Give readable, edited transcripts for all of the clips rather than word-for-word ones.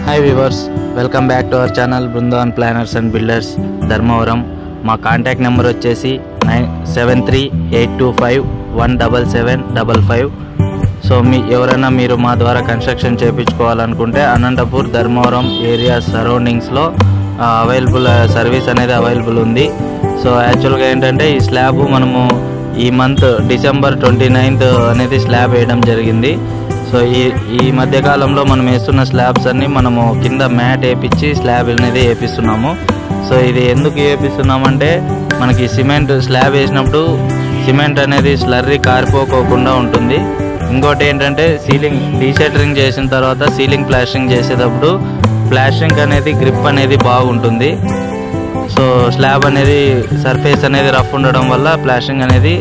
Hi viewers, welcome back to our channel Brindavan planners and builders Dharmavaram. మా contact number వచ్చేసి 9738251775. So ఎవరైనా మీరు మా ద్వారా కన్స్ట్రక్షన్ చేయించుకోవాలనుకుంటే అనంతపూర్ ధర్మవరం ఏరియా సరౌండింగ్స్లో అవైలబుల్ సర్వీస్ అనేది అవైలబుల్ ఉంది. సో యాక్చువల్గా ఏంటంటే ఈ స్లాబ్ మనము ఈ మంత్ డిసెంబర్ 29th అనేది స్లాబ్ వేయడం జరిగింది. సో ఈ మధ్యకాలంలో మనం వేస్తున్న స్లాబ్స్ అన్నీ మనము కింద మ్యాట్ వేయించి స్లాబ్ అనేది వేపిస్తున్నాము. సో ఇది ఎందుకు వేపిస్తున్నామంటే మనకి సిమెంట్ స్లాబ్ వేసినప్పుడు సిమెంట్ అనేది స్లర్రీ కారిపోకోకుండా ఉంటుంది. ఇంకోటి ఏంటంటే సీలింగ్ డీషెటరింగ్ చేసిన తర్వాత సీలింగ్ ప్లాస్టరింగ్ చేసేటప్పుడు ప్లాస్టరింగ్ అనేది గ్రిప్ అనేది బాగుంటుంది. సో స్లాబ్ అనేది సర్ఫేస్ అనేది రఫ్ ఉండడం వల్ల ప్లాస్టరింగ్ అనేది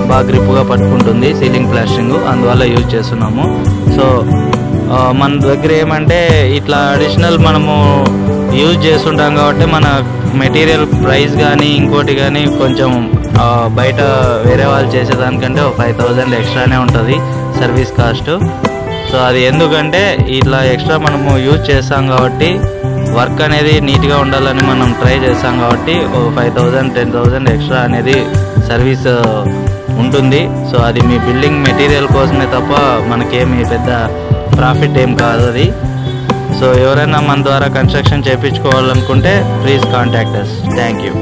బాగా గ్రిప్గా పట్టుకుంటుంది సీలింగ్ ప్లాస్టరింగ్, అందువల్ల యూజ్ చేస్తున్నాము. సో మన దగ్గర ఏమంటే ఇట్లా అడిషనల్ మనము యూజ్ చేస్తుంటాం కాబట్టి మన మెటీరియల్ ప్రైస్ కానీ ఇంకోటి కానీ కొంచెం బయట వేరే వాళ్ళు చేసేదానికంటే 5,000 ఎక్స్ట్రానే ఉంటుంది సర్వీస్ కాస్ట్. సో అది ఎందుకంటే ఇట్లా ఎక్స్ట్రా మనము యూజ్ చేస్తాం కాబట్టి వర్క్ అనేది నీట్గా ఉండాలని మనం ట్రై చేస్తాం కాబట్టి 5,000 10,000 ఎక్స్ట్రా అనేది సర్వీస్ ఉంటుంది. సో అది మీ బిల్డింగ్ మెటీరియల్ కోసమే తప్ప మనకేమి పెద్ద ప్రాఫిట్ ఏం కాదు అది. సో ఎవరైనా మన ద్వారా కన్స్ట్రక్షన్ చేయించుకోవాలనుకుంటే please contact us. Thank you.